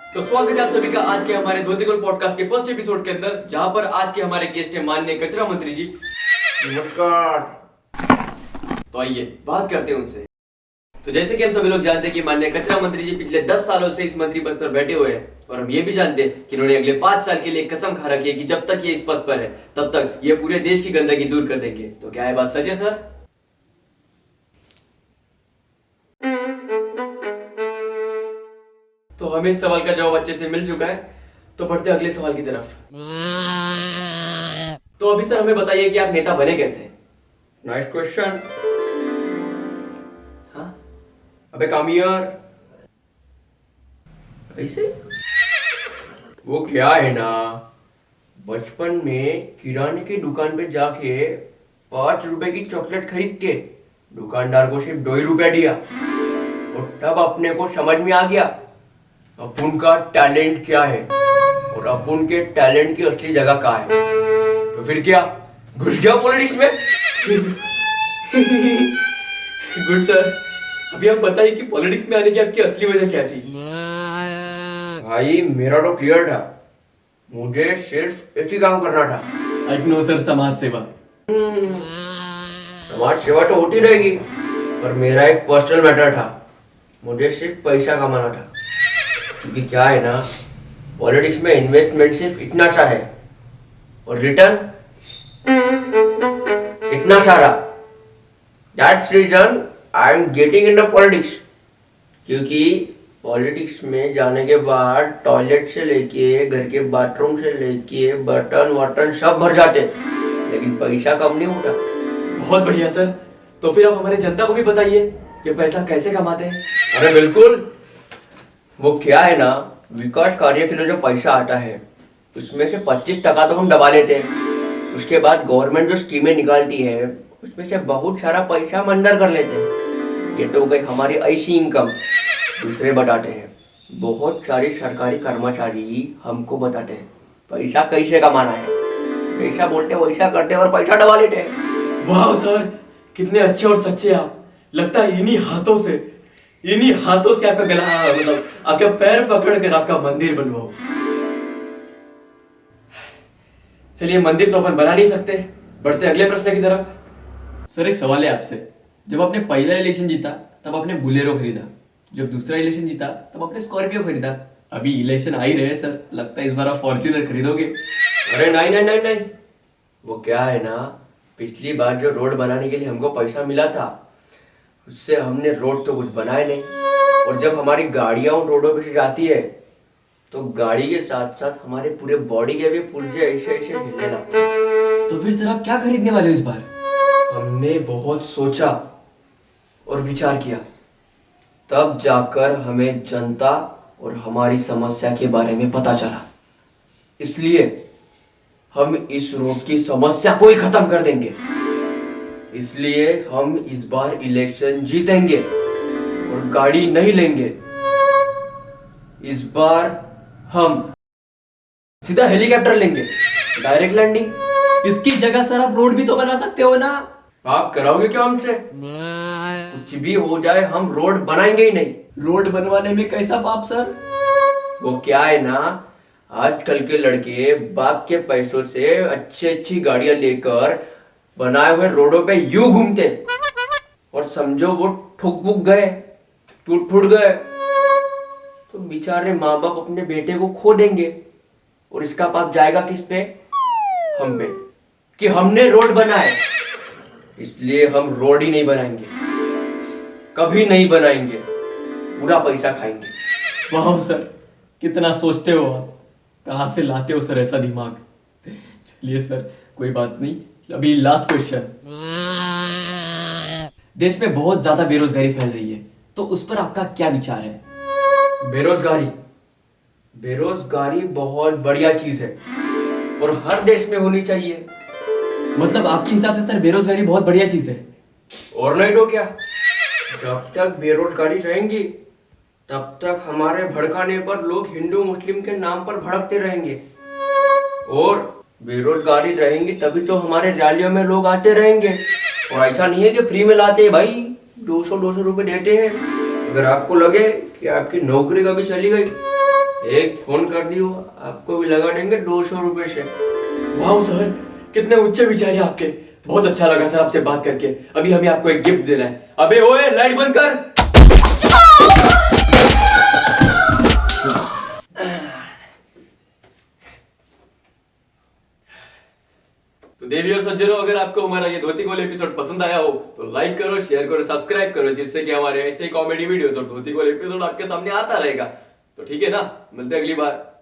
तो स्वागत है आप सभी का आज के हमारे धोती गोल पॉडकास्ट के फर्स्ट एपिसोड के अंदर, जहां पर आज के हमारे गेस्ट है माननीय कचरा मंत्री जी। नमस्कार। तो आइए बात करते हैं उनसे। तो जैसे कि हम सभी लोग जानते हैं कि माननीय कचरा मंत्री जी पिछले 10 सालों से इस मंत्री पद पर बैठे हुए हैं, और हम ये भी जानते हैं कि उन्होंने अगले 5 साल के लिए कसम खा रखी है कि जब तक ये इस पद पर है तब तक ये पूरे देश की गंदगी दूर कर देंगे। तो क्या ये बात सच है सर? तो हमें इस सवाल का जवाब अच्छे से मिल चुका है, तो बढ़ते अगले सवाल की तरफ। तो अभी सर हमें बताइए कि आप नेता बने कैसे? Nice question. हाँ, अबे कम हियर। ऐसे? वो क्या है ना, बचपन में किराने की दुकान पे जाके 5 रुपए की चॉकलेट खरीद के दुकानदार को सिर्फ 2 ही रुपया दिया, और तब अपने को समझ में आ गया अपुन का टैलेंट क्या है और अपुन के टैलेंट की असली जगह कहाँ है। तो फिर क्या, घुस गया पॉलिटिक्स में। Good sir. अभी आप बताइए कि पॉलिटिक्स में आने की आपकी असली वजह क्या थी? भाई मेरा तो क्लियर था, मुझे सिर्फ एक ही काम करना था। आई नो सर, समाज सेवा। समाज सेवा तो होती रहेगी, पर मेरा एक पर्सनल मैटर था, मुझे सिर्फ पैसा कमाना था। क्योंकि क्या है ना, पॉलिटिक्स में इन्वेस्टमेंट सिर्फ इतना सा है और रिटर्न इतना सारा। That's reason I am getting in the politics. क्योंकि पॉलिटिक्स में जाने के बाद टॉयलेट से लेके घर के बाथरूम से लेके बर्तन वर्तन सब भर जाते, लेकिन पैसा कम नहीं होता। बहुत बढ़िया सर। तो फिर आप हमारे जनता को भी बताइए कि पैसा कैसे कमाते हैं। अरे बिल्कुल, वो क्या है ना, विकास कार्य के लिए जो पैसा आता है उसमें से 25% तो हम दबा लेते हैं। उसके बाद गवर्नमेंट जो स्कीमें निकालती है उसमें से बहुत सारा पैसा हम अंदर कर लेते हैं। ये तो गई हमारी ऐसी इनकम। दूसरे बताते हैं, बहुत सारी सरकारी कर्मचारी हमको बताते हैं पैसा कैसे कमाना है। पैसा बोलते वैसा करते और पैसा दबा लेते हैं। वाह सर, कितने अच्छे और सच्चे आप। लगता है इन्हीं हाथों से आपका गला, मतलब आपका पैर पकड़ कर आपका मंदिर बनवाओ। चलिए, मंदिर तो अपन बना नहीं सकते, बढ़ते अगले प्रश्न की तरफ। सर एक सवाल है आपसे। जब आपने पहला इलेक्शन जीता तब आपने बुलेरो खरीदा, जब दूसरा इलेक्शन जीता तब आपने स्कॉर्पियो खरीदा। अभी इलेक्शन आ ही रहे हैं सर, लगता है इस बार आप फॉर्च्यूनर खरीदोगे। अरे नहीं नहीं नहीं नहीं, वो क्या है ना, पिछली बार जो रोड बनाने के लिए हमको पैसा मिला था उससे हमने रोड तो कुछ बनाए नहीं, और जब हमारी गाड़ियां उन रोडों पे से जाती है तो गाड़ी के साथ साथ हमारे पूरे बॉडी के भी पुर्जे ऐसे ऐसे हिलने लगते हैं। तो फिर सर आप क्या खरीदने वाले हो इस बार? हमने बहुत सोचा और विचार किया, तब जाकर हमें जनता और हमारी समस्या के बारे में पता चला। इसलिए हम इस रोड की समस्या को ही खत्म कर देंगे। इसलिए हम इस बार इलेक्शन जीतेंगे और गाड़ी नहीं लेंगे। इस बार हम सीधा हेलीकॉप्टर लेंगे, डायरेक्ट लैंडिंग। इसकी जगह सर आप रोड भी तो बना सकते हो ना। आप कराओगे क्या हमसे? कुछ भी हो जाए हम रोड बनाएंगे ही नहीं। रोड बनवाने में कैसा पाप सर? वो क्या है ना, आजकल के लड़के बाप के पैसों से अच्छी अच्छी गाड़ियां लेकर बनाए हुए रोडों पे यूं घूमते, और समझो वो ठुक बुक गए, टूट फूट गए, तो बेचारे माँ बाप अपने बेटे को खो देंगे, और इसका पाप जाएगा किस पे? हम पे, कि हमने रोड बनाए। इसलिए हम रोड ही नहीं बनाएंगे, कभी नहीं बनाएंगे, पूरा पैसा खाएंगे। वाह सर, कितना सोचते हो आप, कहाँ से लाते हो सर ऐसा दिमाग। चलिए सर, कोई बात नहीं। अभी लास्ट क्वेश्चन। देश में बहुत ज्यादा बेरोजगारी फैल रही है, तो उस पर आपका क्या विचार है? बेरोजगारी बहुत बढ़िया चीज है और हर देश में होनी चाहिए। मतलब आपके हिसाब से सर बेरोजगारी बहुत बढ़िया चीज है? और नहीं तो क्या, जब तक बेरोजगारी रहेंगी तब तक हमारे भड़काने पर लोग हिंदू मुस्लिम के नाम पर भड़कते रहेंगे, और बेरोजगारी रहेंगी तभी तो हमारे रैलियों में लोग आते रहेंगे। और ऐसा नहीं है कि फ्री में लाते हैं भाई, 200 रुपए देते हैं। अगर आपको लगे कि आपकी नौकरी कभी चली गई, एक फोन कर दियो, आपको भी लगा देंगे 200 रुपए से। वाह सर, कितने उच्च विचार है आपके। बहुत अच्छा लगा सर आपसे बात करके। अभी हमें आपको एक गिफ्ट देना है। अबे ओए, लाइट बंद कर। तो देवी और सज्जनों, अगर आपको हमारा ये धोती कोल एपिसोड पसंद आया हो तो लाइक करो, शेयर करो, सब्सक्राइब करो, जिससे कि हमारे ऐसे कॉमेडी वीडियोस और धोती कोल एपिसोड आपके सामने आता रहेगा। तो ठीक है ना, मिलते हैं अगली बार।